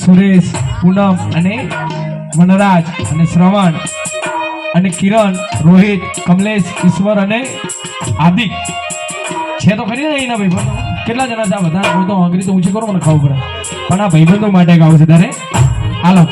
સુરેશ, પૂનમ અને વનરાજ અને શ્રવણ અને કિરણ, રોહિત, કમલેશ, ઈશ્વર અને આદિક છે તો ખરી ને એના ભાઈબંધો કેટલા જણા છે બધા? કોઈ તો અંગ્રેજી તો ઊંચી કરો મને ખબર પડે, પણ આ ભાઈબંધો માટે ગાવું છે તારે. હાલો